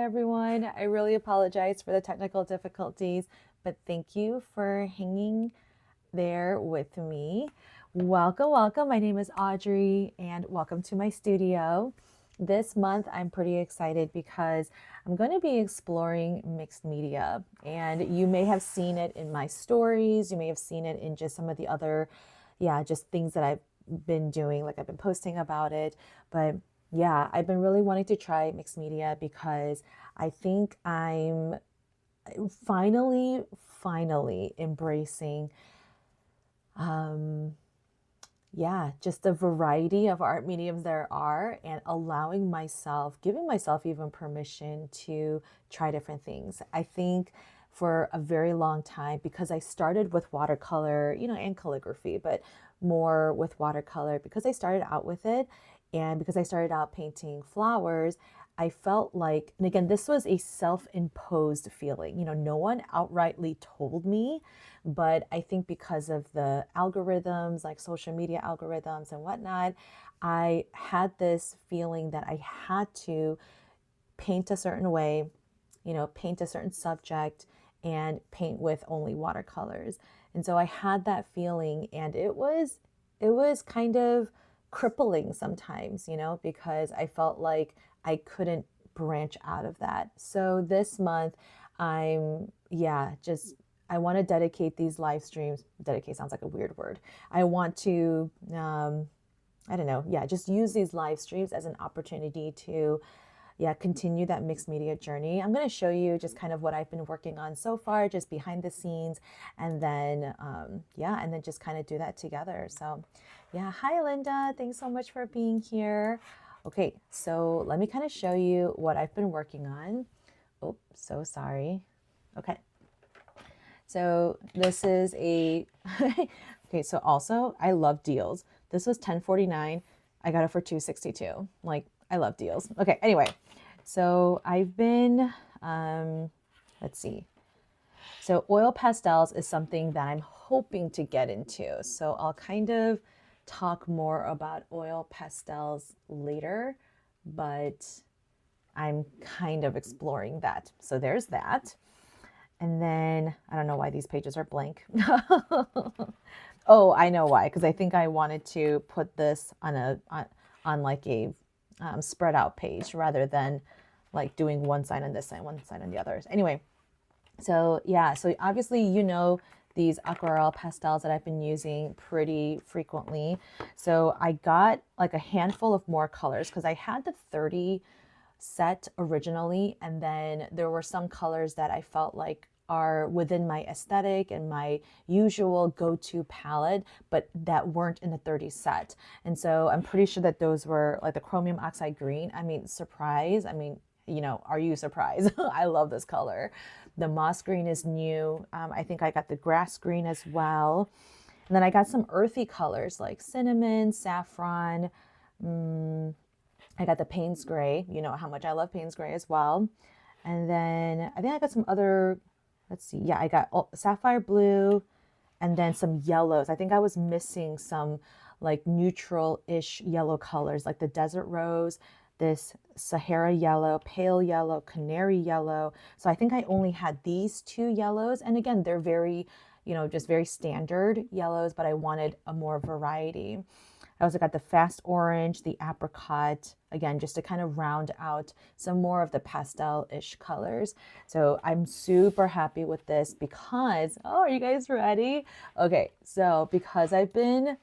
everyone. I really apologize for the technical difficulties, but thank you for hanging there with me. Welcome, welcome. My name is Audrey, and welcome to my studio. This month, I'm pretty excited because I'm going to be exploring mixed media, and you may have seen it in my stories. You may have seen it in just some of the other, just things that I've been doing, like I've been posting about it. But yeah, I've been really wanting to try mixed media because I think I'm finally embracing just the variety of art mediums there are, and allowing myself, giving myself even permission to try different things. I think for a very long time, because I started with watercolor, and calligraphy, but more with watercolor because I started out with it, and because I started out painting flowers, I felt like, and again, this was a self-imposed feeling. No one outrightly told me, but I think because of the algorithms, like social media algorithms and whatnot, I had this feeling that I had to paint a certain way, paint a certain subject, and paint with only watercolors. And so I had that feeling, and it was kind of crippling sometimes, because I felt like I couldn't branch out of that. So this month, I'm, just, I want to dedicate these live streams. Dedicate sounds like a weird word. I want to, I don't know, just use these live streams as an opportunity to continue that mixed media journey. I'm going to show you just kind of what I've been working on so far, just behind the scenes, and then, and then just kind of do that together. So hi, Linda. Thanks so much for being here. Okay, so let me kind of show you what I've been working on. Oh, so sorry. Okay. So this is a, okay, so also I love deals. This was $10.49. I got it for $2.62. Like, I love deals. Okay, anyway, so I've been, let's see. So oil pastels is something that I'm hoping to get into. So I'll kind of talk more about oil pastels later, but I'm kind of exploring that. So there's that. And then I don't know why these pages are blank. Oh, I know why, because I think I wanted to put this on like a spread out page rather than like doing one side on this side, one side on the others. Anyway, so so obviously these aquarelle pastels that I've been using pretty frequently. So I got like a handful of more colors because I had the 30 set originally, and then there were some colors that I felt like are within my aesthetic and my usual go-to palette, but that weren't in the 30 set. And so I'm pretty sure that those were like the chromium oxide green. I mean, surprise. I mean, are you surprised? I love this color. The moss green is new. I think I got the grass green as well. And then I got some earthy colors like cinnamon, saffron. I got the Payne's gray. You know how much I love Payne's gray as well. And then I think I got some other, let's see. Yeah, I got sapphire blue and then some yellows. I think I was missing some like neutral-ish yellow colors like the desert rose, this Sahara yellow, pale yellow, canary yellow. So I think I only had these two yellows. And again, they're very, just very standard yellows, but I wanted a more variety. I also got the fast orange, the apricot, again, just to kind of round out some more of the pastel-ish colors. So I'm super happy with this because, oh, are you guys ready? Okay, so because I've been,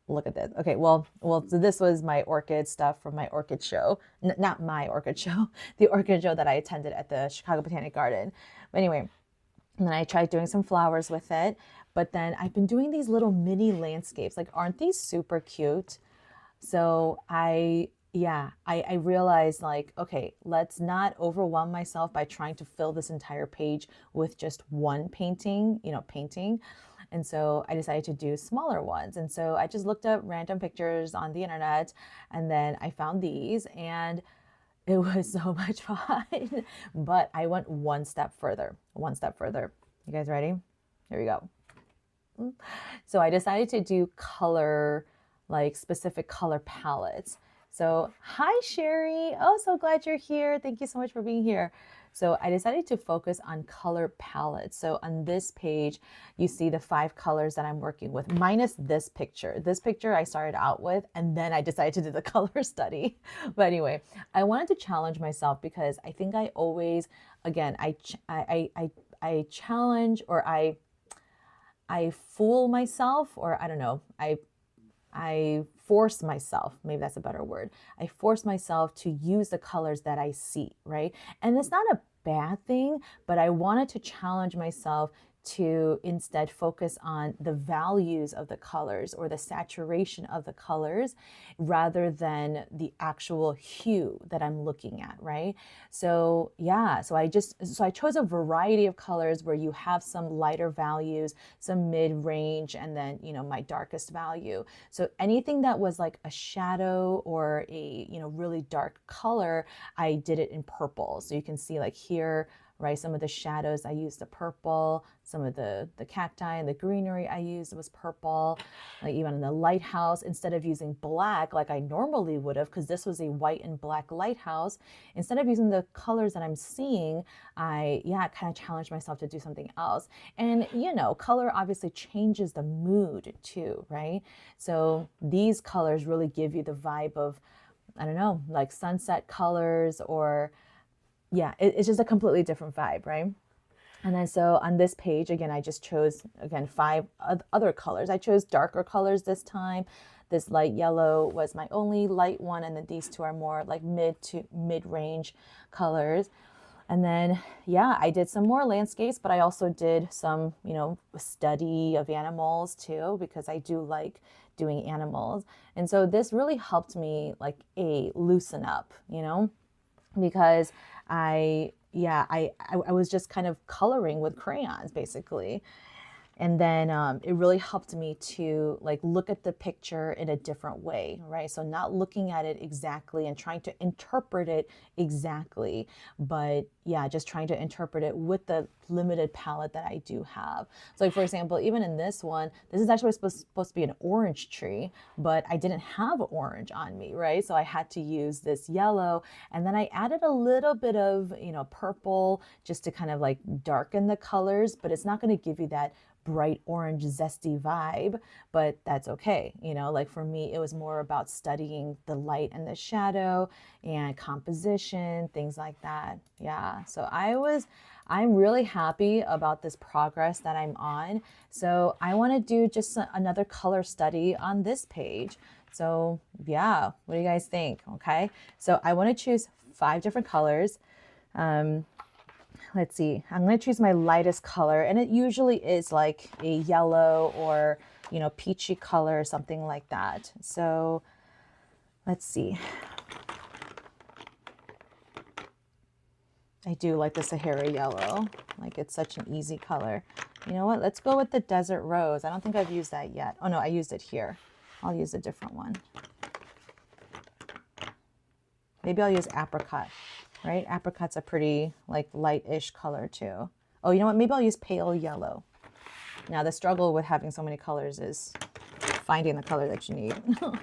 look at this. Okay, well, so this was my orchid stuff from my orchid show. Not my orchid show, the orchid show that I attended at the Chicago Botanic Garden. But anyway, and then I tried doing some flowers with it. But then I've been doing these little mini landscapes. Like, aren't these super cute? So I realized like, okay, let's not overwhelm myself by trying to fill this entire page with just one painting. And so I decided to do smaller ones. And so I just looked up random pictures on the internet, and then I found these, and it was so much fun. But I went one step further. You guys ready? Here we go. So I decided to do color, like specific color palettes. So hi, Sherry. Oh, so glad you're here. Thank you so much for being here. So I decided to focus on color palettes. So on this page, you see the 5 colors that I'm working with, minus this picture. This picture I started out with, and then I decided to do the color study. But anyway, I wanted to challenge myself because I think I always, again, I challenge, or I fool myself, or I don't know, I force myself, maybe that's a better word. I force myself to use the colors that I see, right? And it's not a bad thing, but I wanted to challenge myself to instead focus on the values of the colors or the saturation of the colors rather than the actual hue that I'm looking at, right? So yeah, so I chose a variety of colors where you have some lighter values, some mid-range, and then, you know, my darkest value. So anything that was like a shadow or a, you know, really dark color, I did it in purple. So you can see like here, right, some of the shadows I used the purple, some of the cacti and the greenery I used was purple. Like even in the lighthouse, instead of using black like I normally would have, because this was a white and black lighthouse, instead of using the colors that I'm seeing, I kind of challenged myself to do something else. And you know, color obviously changes the mood too, right? So these colors really give you the vibe of, I don't know, like sunset colors, or yeah, it's just a completely different vibe, right? And then so on this page, again, I just chose, again, 5 other colors. I chose darker colors this time. This light yellow was my only light one, and then these 2 are more like mid-range colors. And then, yeah, I did some more landscapes, but I also did some, you know, study of animals too, because I do like doing animals. And so this really helped me like loosen up, you know, because I was just kind of coloring with crayons basically. And then it really helped me to like look at the picture in a different way, right? So not looking at it exactly and trying to interpret it exactly, but yeah, just trying to interpret it with the limited palette that I do have. So like, for example, even in this one, this is actually supposed to be an orange tree, but I didn't have orange on me, right? So I had to use this yellow, and then I added a little bit of, you know, purple just to kind of like darken the colors, but it's not going to give you that bright orange zesty vibe, but that's okay. You know, like for me, it was more about studying the light and the shadow and composition, things like that. Yeah. So I'm really happy about this progress that I'm on. So I want to do just another color study on this page. So yeah, what do you guys think? Okay. So I want to choose 5 different colors. Let's see, I'm going to choose my lightest color, and it usually is like a yellow or, you know, peachy color or something like that. So let's see. I do like the Sahara yellow. Like, it's such an easy color. You know what? Let's go with the desert rose. I don't think I've used that yet. Oh no, I used it here. I'll use a different one. Maybe I'll use apricot. Right? Apricot's a pretty like light-ish color too. Oh, you know what? Maybe I'll use pale yellow. Now the struggle with having so many colors is finding the color that you need. All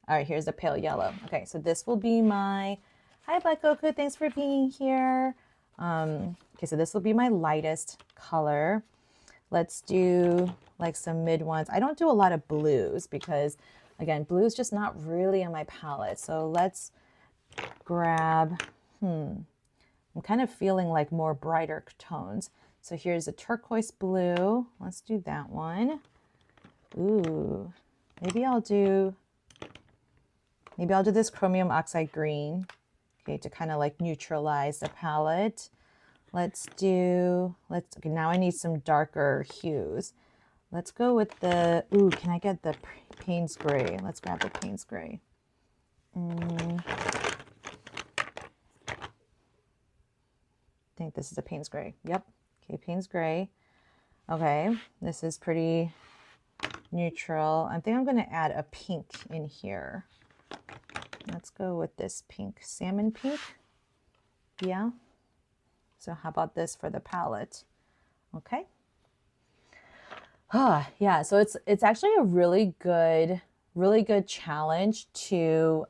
right, here's the pale yellow. Okay, so this will be my, hi Black Goku, thanks for being here. Okay, so this will be my lightest color. Let's do like some mid ones. I don't do a lot of blues because, again, blue is just not really on my palette. So let's grab, I'm kind of feeling like more brighter tones. So here's a turquoise blue. Let's do that one. Ooh, maybe I'll do this chromium oxide green, okay, to kind of like neutralize the palette. Okay, now I need some darker hues. Let's go with the, ooh, can I get the Payne's gray? Let's grab the Payne's gray. I think this is a Payne's gray. Yep. Okay, Payne's gray. Okay, this is pretty neutral. I think I'm going to add a pink in here. Let's go with this pink, salmon pink. Yeah. So how about this for the palette? Okay. Yeah, so it's actually a really good really good challenge to,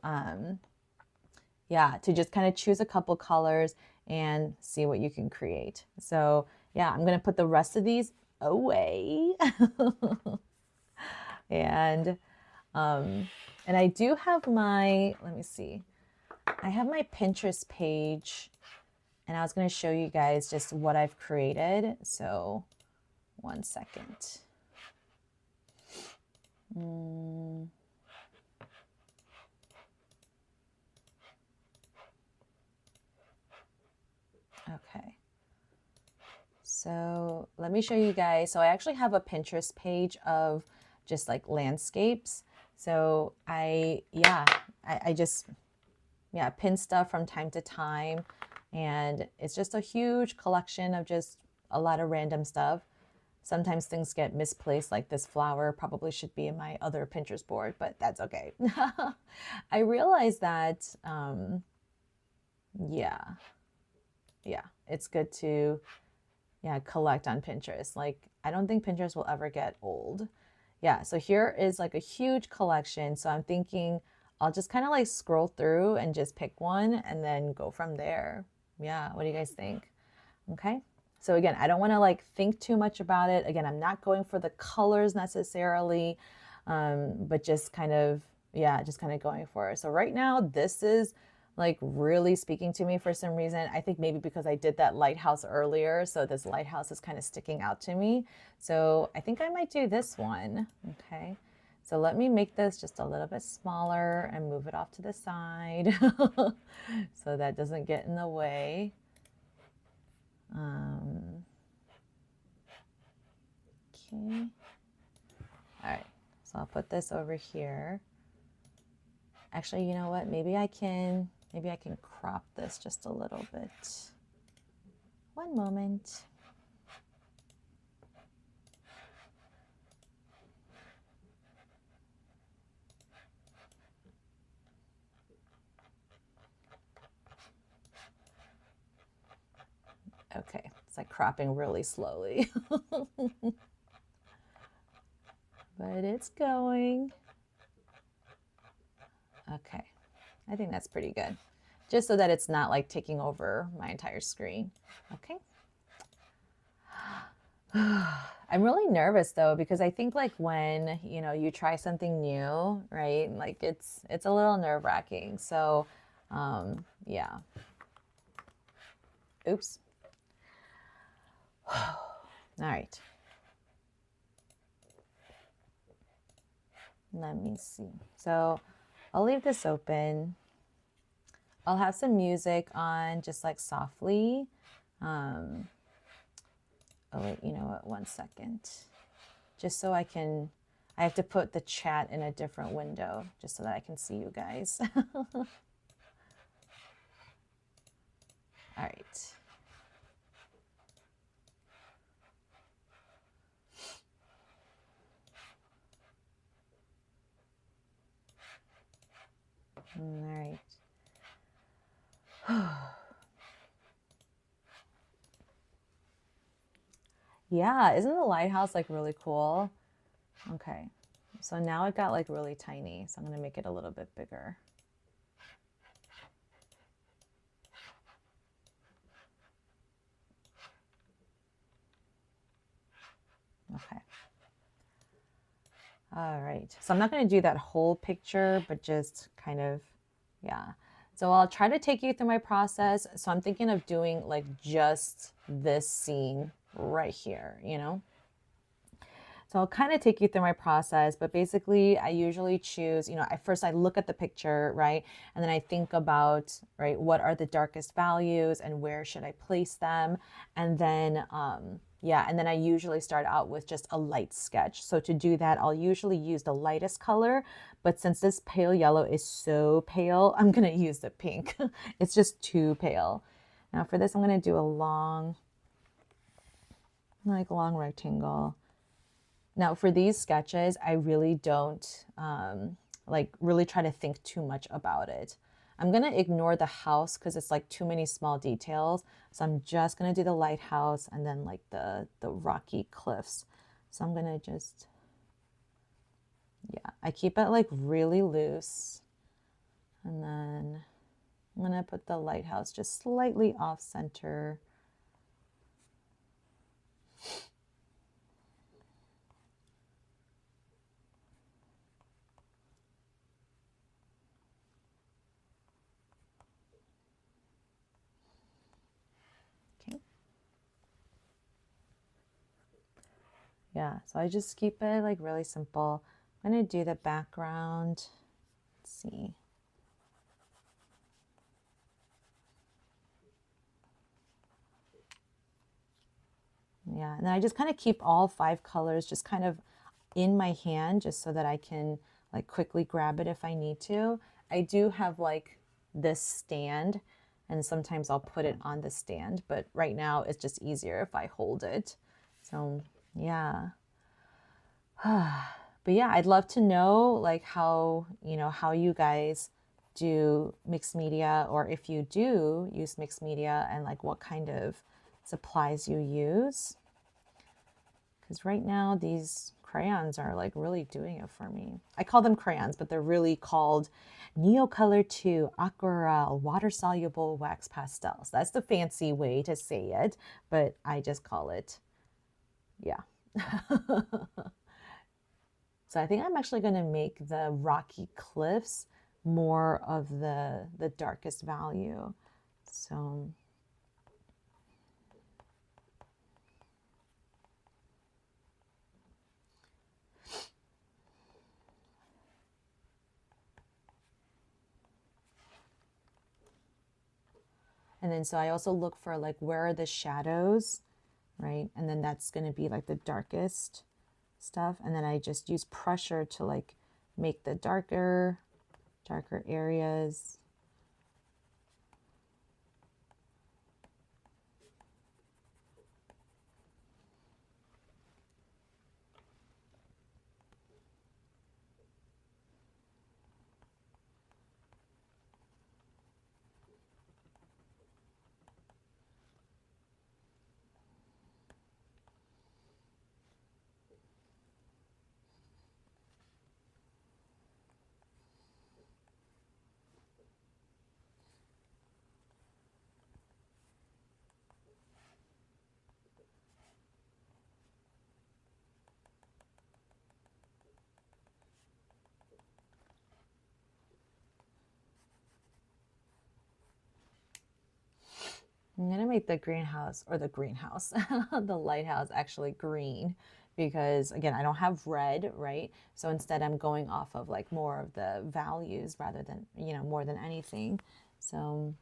yeah, to just kind of choose a couple colors and see what you can create. So yeah, I'm going to put the rest of these away. and, and I do have my, let me see, I have my Pinterest page, and I was going to show you guys just what I've created. So one second. Okay. So let me show you guys. So I actually have a Pinterest page of just like landscapes. So I just, yeah, pin stuff from time to time. And it's just a huge collection of just a lot of random stuff. Sometimes things get misplaced, like this flower probably should be in my other Pinterest board, but that's okay. I realized that, yeah, it's good to, collect on Pinterest. Like, I don't think Pinterest will ever get old. Yeah, so here is like a huge collection. So I'm thinking I'll just kind of like scroll through and just pick one and then go from there. Yeah, what do you guys think? Okay. So again, I don't want to like think too much about it. Again, I'm not going for the colors necessarily, but just kind of, just kind of going for it. So right now, this is like really speaking to me for some reason. I think maybe because I did that lighthouse earlier. So this lighthouse is kind of sticking out to me. So I think I might do this one. Okay. So let me make this just a little bit smaller and move it off to the side so that doesn't get in the way. Okay. All right. So I'll put this over here. Actually, you know what? Maybe I can crop this just a little bit. One moment. Okay, it's like cropping really slowly. But it's going. Okay, I think that's pretty good. Just so that it's not like taking over my entire screen. Okay. I'm really nervous though, because I think like when, you try something new, right? Like it's a little nerve-wracking. So, yeah. Oops. All right. Let me see. So I'll leave this open. I'll have some music on just like softly. Oh wait, you know what? One second. Just so I have to put the chat in a different window just so that I can see you guys. All right. All right. Yeah, isn't the lighthouse like really cool? Okay, so now it got like really tiny, so I'm gonna make it a little bit bigger. Okay. All right, so I'm not gonna do that whole picture, but just kind of, yeah. So I'll try to take you through my process. So I'm thinking of doing like just this scene right here, So I'll kind of take you through my process, but basically I usually choose, first I look at the picture, right? And then I think about, right, what are the darkest values and where should I place them? And then, and then I usually start out with just a light sketch. So to do that, I'll usually use the lightest color, but since this pale yellow is so pale, I'm going to use the pink. It's just too pale. Now for this, I'm going to do a long rectangle. Now for these sketches, I really don't really try to think too much about it. I'm going to ignore the house because it's like too many small details. So I'm just going to do the lighthouse and then like the rocky cliffs. So I'm going to just, Yeah, I keep it like really loose. And then I'm going to put the lighthouse just slightly off center. Okay. Yeah, so I just keep it like really simple. I'm going to do the background. Let's see. Yeah, and then I just kind of keep all 5 colors just kind of in my hand just so that I can like quickly grab it if I need to. I do have like this stand and sometimes I'll put it on the stand, but right now it's just easier if I hold it. So yeah. But yeah, I'd love to know like how, how you guys do mixed media, or if you do use mixed media, and like what kind of supplies you use. Because right now these crayons are like really doing it for me. I call them crayons, but they're really called Neocolor 2 Aquarelle Water Soluble Wax Pastels. That's the fancy way to say it, but I just call it, yeah. So I think I'm actually going to make the rocky cliffs more of the darkest value. So and then so I also look for like where are the shadows, right? And then that's going to be like the darkest stuff. And then I just use pressure to like make the darker areas. I'm gonna make the greenhouse, or the greenhouse, the lighthouse actually green, because again, I don't have red, right? So instead I'm going off of like more of the values rather than, more than anything. So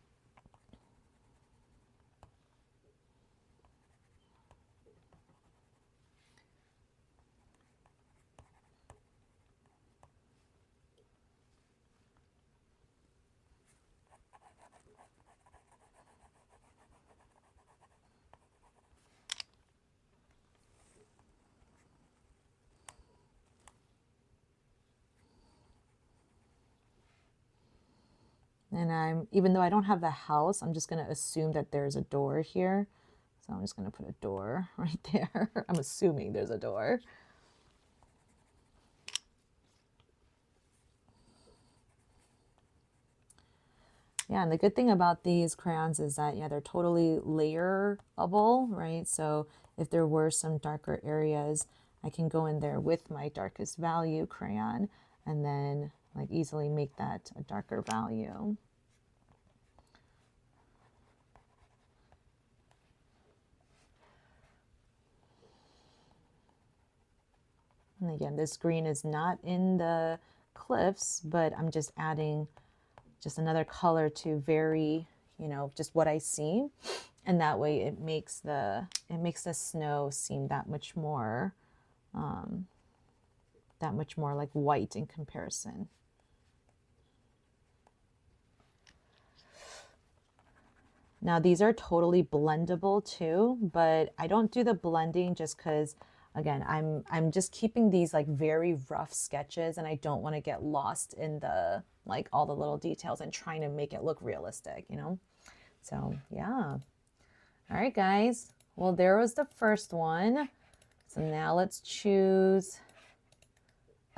and even though I don't have the house, I'm just going to assume that there's a door here. So I'm just going to put a door right there. I'm assuming there's a door. Yeah, and the good thing about these crayons is that, yeah, they're totally layerable, right? So if there were some darker areas, I can go in there with my darkest value crayon and then like easily make that a darker value. And again, this green is not in the cliffs, but I'm just adding just another color to vary, just what I see. And that way it makes the snow seem that much more like white in comparison. Now these are totally blendable too, but I don't do the blending just because, again, I'm just keeping these like very rough sketches, and I don't want to get lost in the like all the little details and trying to make it look realistic, So yeah. All right, guys. Well, there was the first one. So now let's choose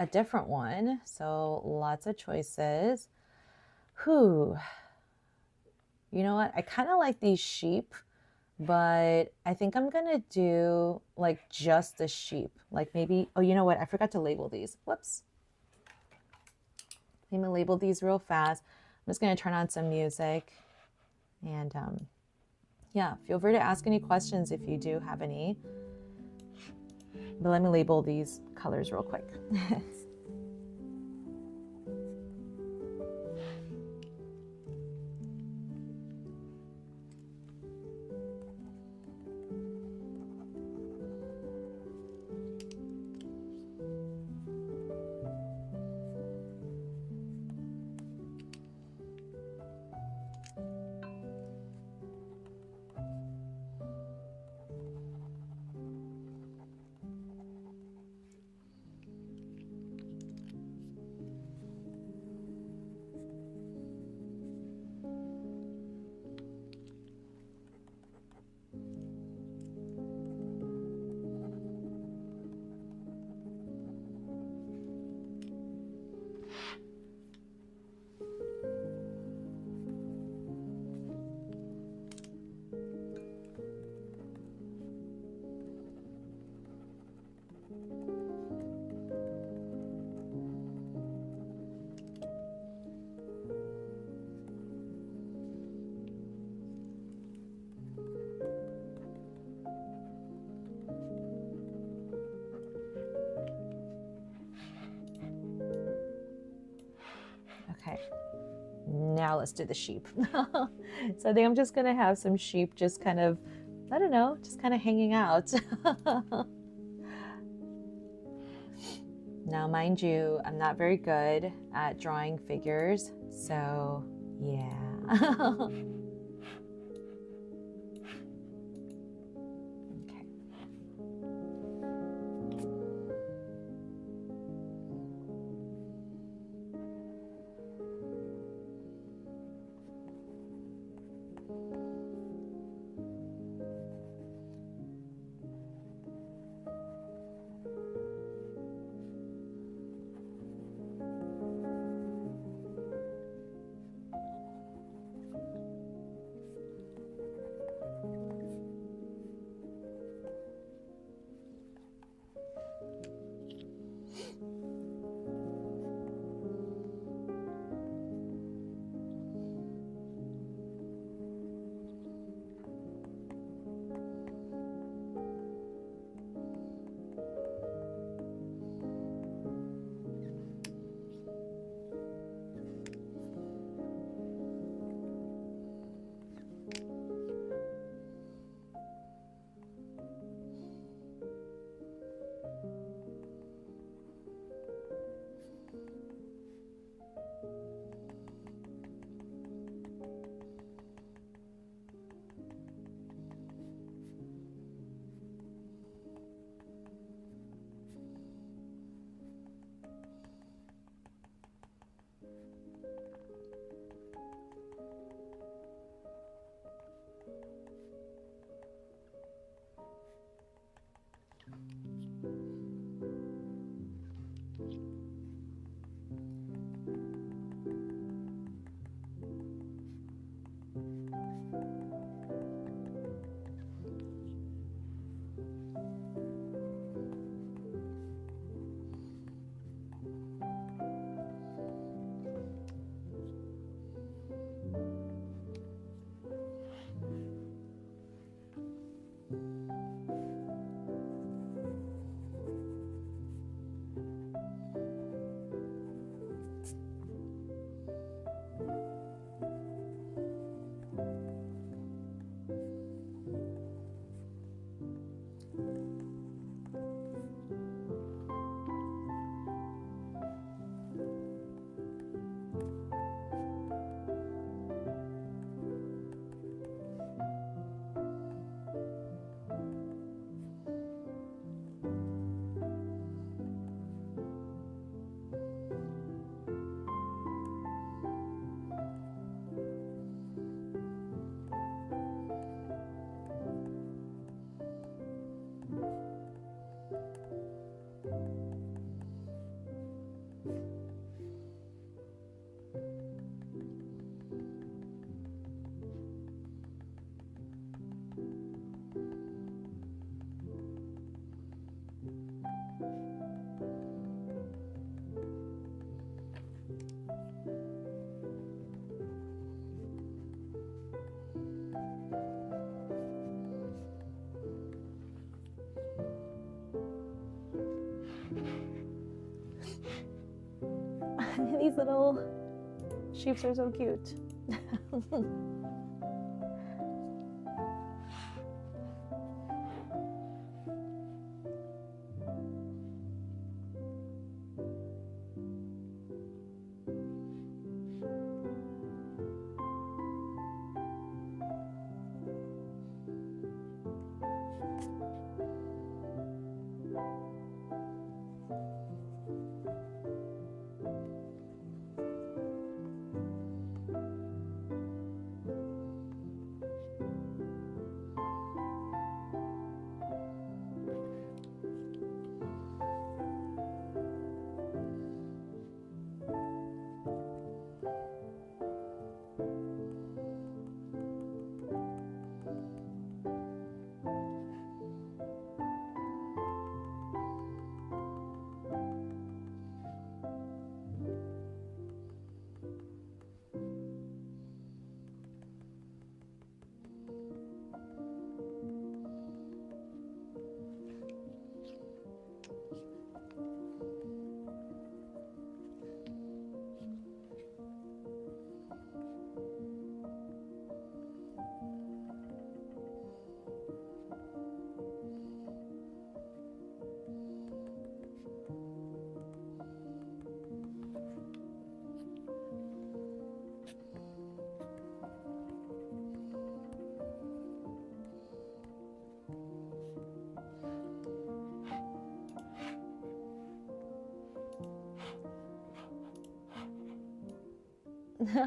a different one. So lots of choices. Whew. You know what? I kind of like these sheep, but I think I'm going to do like just the sheep. Like maybe, oh, you know what? I forgot to label these. Whoops. I'm going to label these real fast. I'm just going to turn on some music. And yeah, feel free to ask any questions if you do have any. But let me label these colors real quick. Okay, now let's do the sheep. So I think I'm just gonna have some sheep just kind of, I don't know, just kind of hanging out. Now, mind you, I'm not very good at drawing figures, so yeah. Okay. these little sheeps are so cute.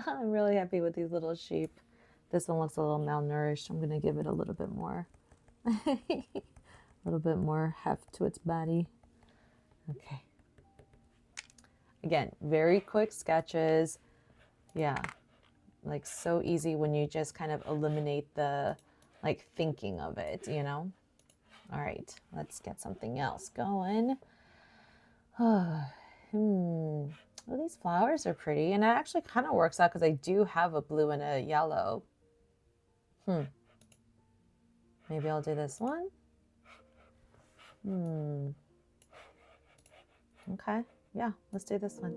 I'm really happy with these little sheep. This one looks a little malnourished. I'm gonna give it a little bit more, a little bit more heft to its body. Okay. Again, very quick sketches. Yeah, like so easy when you just kind of eliminate the like thinking of it, you know? All right, let's get something else going. Well, these flowers are pretty, and it actually kind of works out because I do have a blue and a yellow. Maybe I'll do this one. Okay, yeah, let's do this one.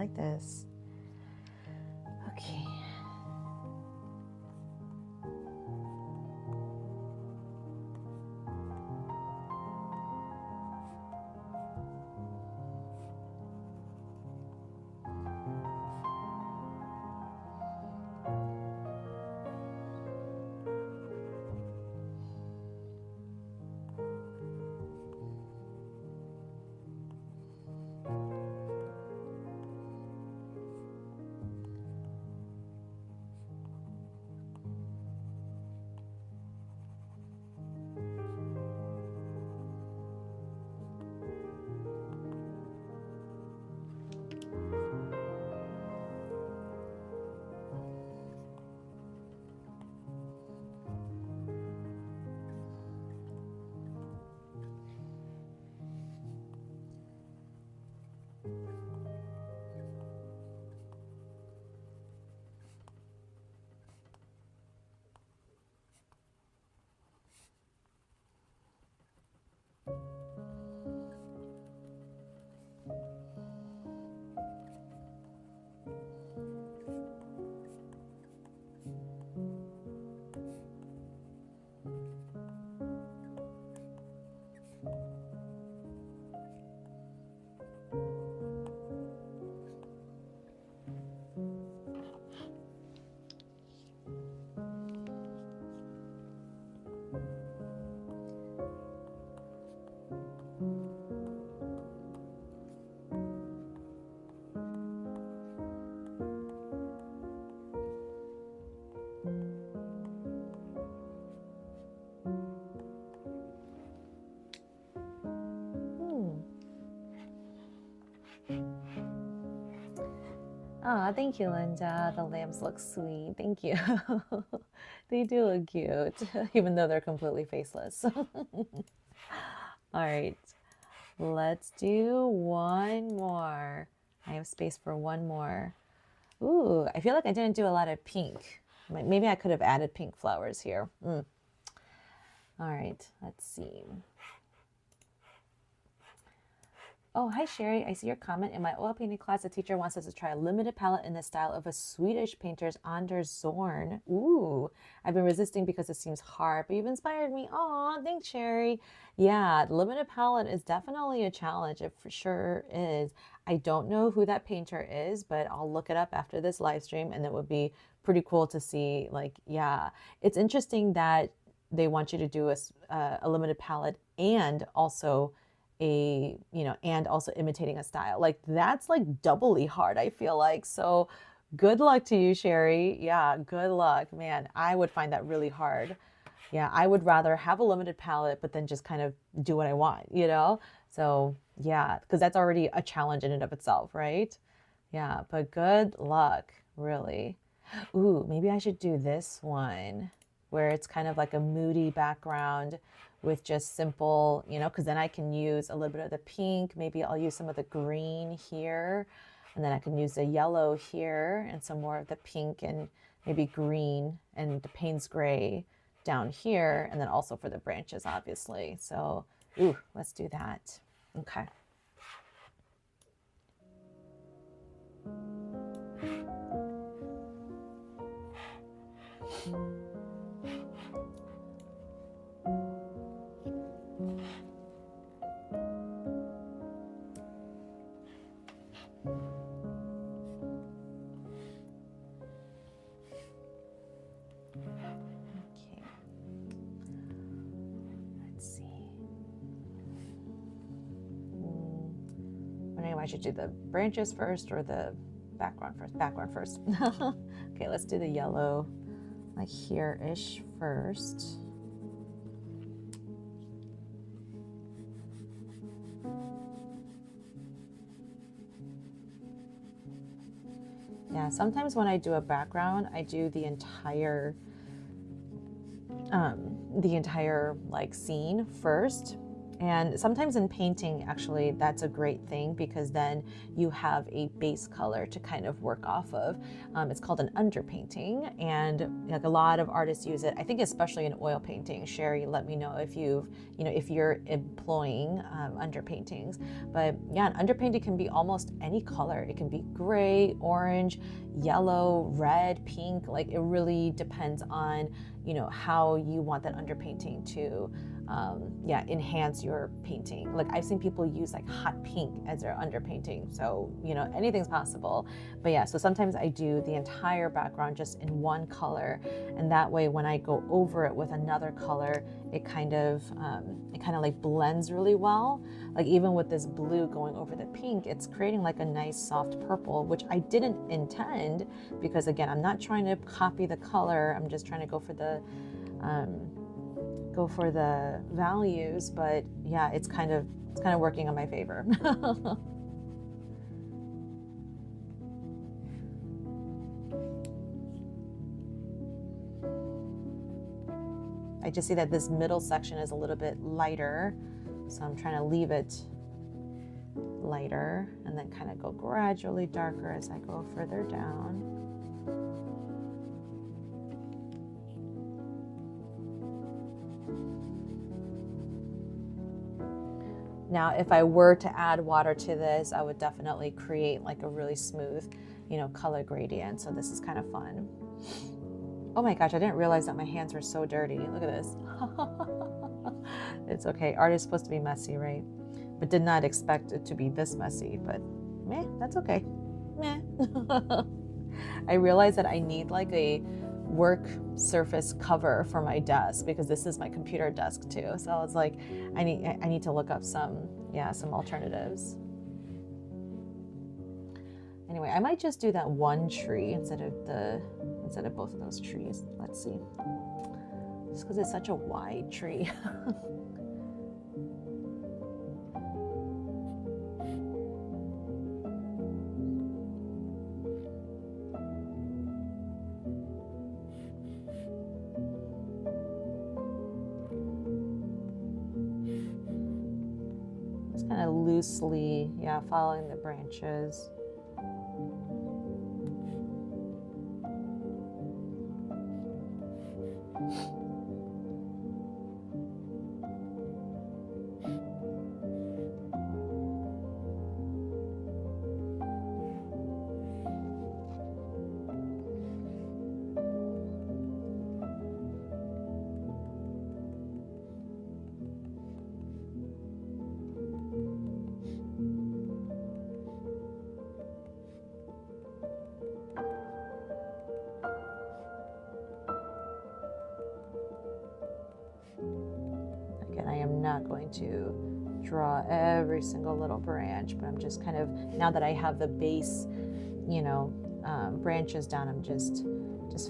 like this. Okay. Oh, thank you, Linda. The lambs look sweet. Thank you. They do look cute, even though they're completely faceless. All right, let's do one more. I have space for one more. Ooh, I feel like I didn't do a lot of pink. Maybe I could have added pink flowers here. All right, let's see. Oh, hi, Sherry. I see your comment. In my oil painting class, the teacher wants us to try a limited palette in the style of a Swedish painter's Anders Zorn. Ooh, I've been resisting because it seems hard, but you've inspired me. Aw, thanks, Sherry. Yeah, the limited palette is definitely a challenge. It for sure is. I don't know who that painter is, but I'll look it up after this live stream, and it would be pretty cool to see. Like, yeah, it's interesting that they want you to do a limited palette and also and also imitating a style. Like that's like doubly hard, I feel like. So good luck to you, Sherry. Yeah, good luck, man. I would find that really hard. Yeah, I would rather have a limited palette, but then just kind of do what I want, So yeah, because that's already a challenge in and of itself, right? Yeah, but good luck, really. Ooh, maybe I should do this one where it's kind of like a moody background with just simple, because then I can use a little bit of the pink. Maybe I'll use some of the green here, and then I can use the yellow here and some more of the pink and maybe green and the Payne's gray down here, and then also for the branches, obviously. So, ooh, let's do that. Okay. I should do the branches first or the background first? Background first. Okay, let's do the yellow like here-ish first. Yeah, sometimes when I do a background, I do the entire like scene first. And sometimes in painting, actually, that's a great thing because then you have a base color to kind of work off of. It's called an underpainting, and like a lot of artists use it. I think especially in oil painting. Sherry, let me know if if you're employing underpaintings. But yeah, an underpainting can be almost any color. It can be gray, orange, yellow, red, pink. Like it really depends on how you want that underpainting to enhance your painting. Like I've seen people use like hot pink as their underpainting, so anything's possible. But yeah, so sometimes I do the entire background just in one color, and that way when I go over it with another color, it kind of like blends really well. Like even with this blue going over the pink, it's creating like a nice soft purple, which I didn't intend, because again, I'm not trying to copy the color. I'm just trying to go for the values. But yeah, it's kind of working on my favor. I just see that this middle section is a little bit lighter, so I'm trying to leave it lighter and then kind of go gradually darker as I go further down. Now, if I were to add water to this, I would definitely create like a really smooth, color gradient. So this is kind of fun. Oh my gosh, I didn't realize that my hands were so dirty. Look at this. It's okay. Art is supposed to be messy, right? But did not expect it to be this messy, but meh, that's okay. Meh. I realized that I need like a work surface cover for my desk because this is my computer desk too. So I was like, I need to look up some alternatives. Anyway, I might just do that one tree instead of both of those trees. Let's see. Just because it's such a wide tree. Just kind of loosely, following the branches. Again, I am not going to draw every single little branch, but I'm just kind of, now that I have the base, branches down, I'm just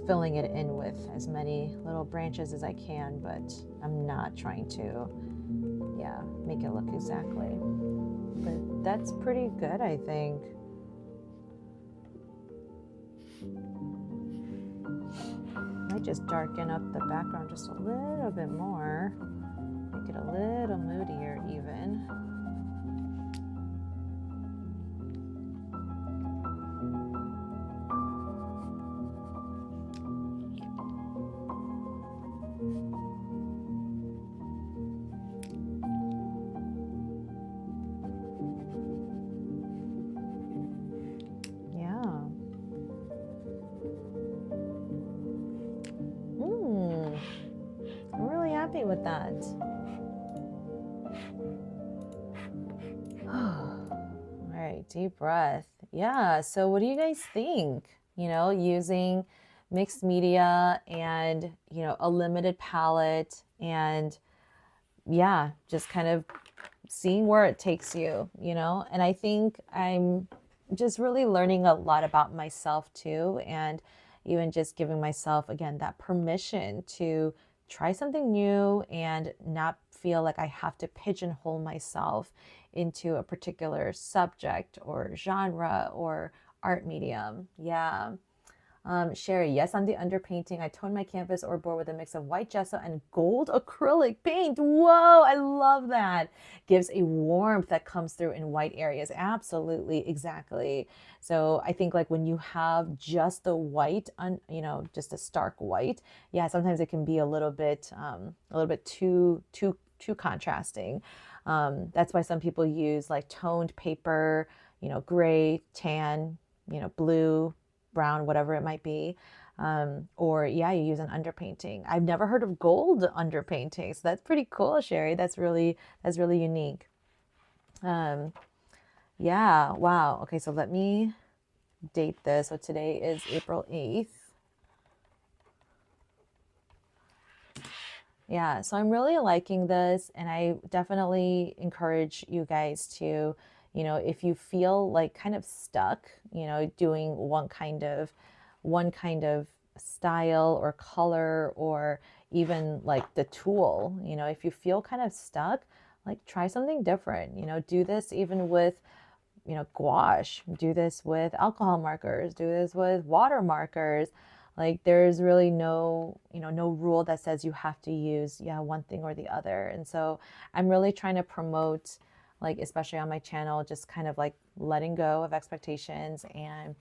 filling it in with as many little branches as I can, but I'm not trying to, make it look exactly. But that's pretty good, I think. I might just darken up the background just a little bit more. Make it a little moodier even. I'm really happy with that. All right, deep breath. Yeah, so what do you guys think? Using mixed media and, a limited palette and just kind of seeing where it takes you, and I think I'm just really learning a lot about myself too, and even just giving myself, again, that permission to try something new and not feel like I have to pigeonhole myself into a particular subject or genre or art medium. Yeah. Sherry, yes, on the underpainting, I toned my canvas or board with a mix of white gesso and gold acrylic paint. Whoa, I love that. Gives a warmth that comes through in white areas. Absolutely, exactly. So I think like when you have just the white, just a stark white, yeah, sometimes it can be a little bit too contrasting. That's why some people use like toned paper, gray, tan, blue, brown, whatever it might be. Or yeah, you use an underpainting. I've never heard of gold underpainting, so that's pretty cool, Sherry. That's really unique. Yeah, wow. Okay, so let me date this. So today is April 8th. Yeah, so I'm really liking this, and I definitely encourage you guys to, if you feel like kind of stuck, doing one kind of style or color or even like the tool, if you feel kind of stuck, like try something different, do this even with gouache, do this with alcohol markers, do this with water markers. Like there's really no rule that says you have to use, one thing or the other. And so I'm really trying to promote, like, especially on my channel, just kind of like letting go of expectations and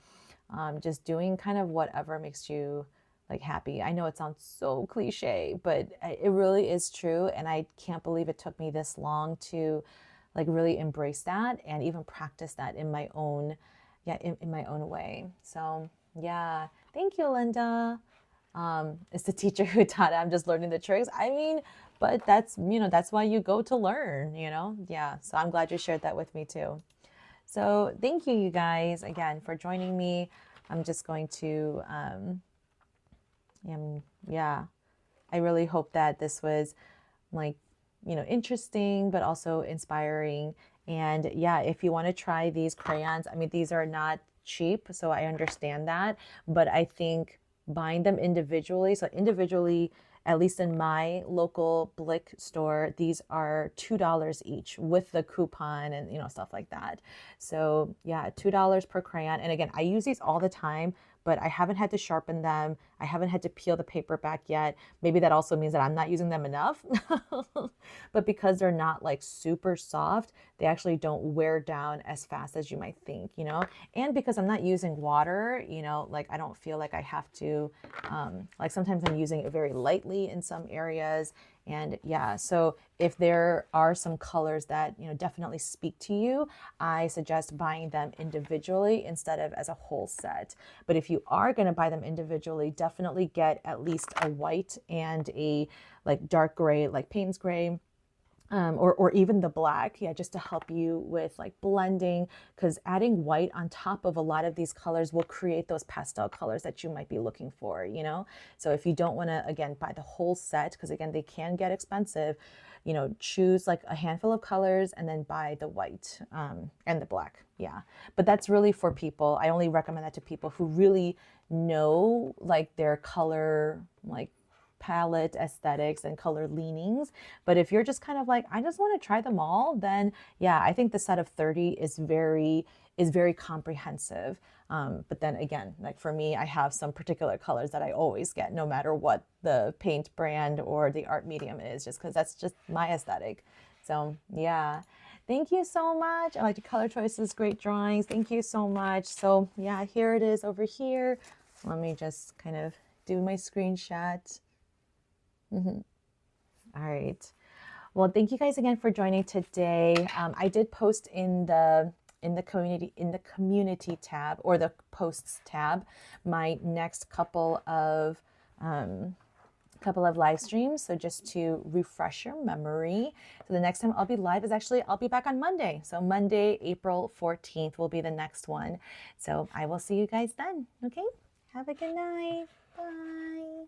just doing kind of whatever makes you like happy. I know it sounds so cliche, but it really is true. And I can't believe it took me this long to like really embrace that and even practice that in my own, in my own way. So yeah, thank you, Linda. It's the teacher who taught it. I'm just learning the tricks. I mean, but that's why you go to learn, Yeah. So I'm glad you shared that with me too. So thank you, you guys, again for joining me. I'm just going to, yeah, I really hope that this was like, interesting, but also inspiring. And yeah, if you want to try these crayons, I mean, these are not cheap, so I understand that. But I think buying them individually, so individually, at least in my local Blick store, these are $2 each with the coupon and stuff like that. So yeah, $2 per crayon. And again, I use these all the time, but I haven't had to sharpen them. I haven't had to peel the paper back yet. Maybe that also means that I'm not using them enough. But because they're not like super soft, they actually don't wear down as fast as you might think, And because I'm not using water, like I don't feel like I have to, like sometimes I'm using it very lightly in some areas. And yeah, so if there are some colors that, definitely speak to you, I suggest buying them individually instead of as a whole set. But if you are going to buy them individually, definitely get at least a white and a like dark gray, like Payne's gray, or even the black, just to help you with like blending, because adding white on top of a lot of these colors will create those pastel colors that you might be looking for, So if you don't want to, again, buy the whole set, because again, they can get expensive, choose like a handful of colors and then buy the white and the black. Yeah. But that's really for people. I only recommend that to people who really know like their color, like palette aesthetics and color leanings. But if you're just kind of like, I just want to try them all, then yeah, I think the set of 30 is very comprehensive. But then again, like for me, I have some particular colors that I always get no matter what the paint brand or the art medium is, just because that's just my aesthetic. So yeah, thank you so much. I like your color choices, great drawings. Thank you so much. So yeah, here it is over here. Let me just kind of do my screenshot. All right. Well, thank you guys again for joining today. I did post in the community tab or the posts tab my next couple of live streams. So just to refresh your memory. So the next time I'll be live is actually, I'll be back on Monday. So Monday, April 14th will be the next one. So I will see you guys then. Okay. Have a good night. Bye.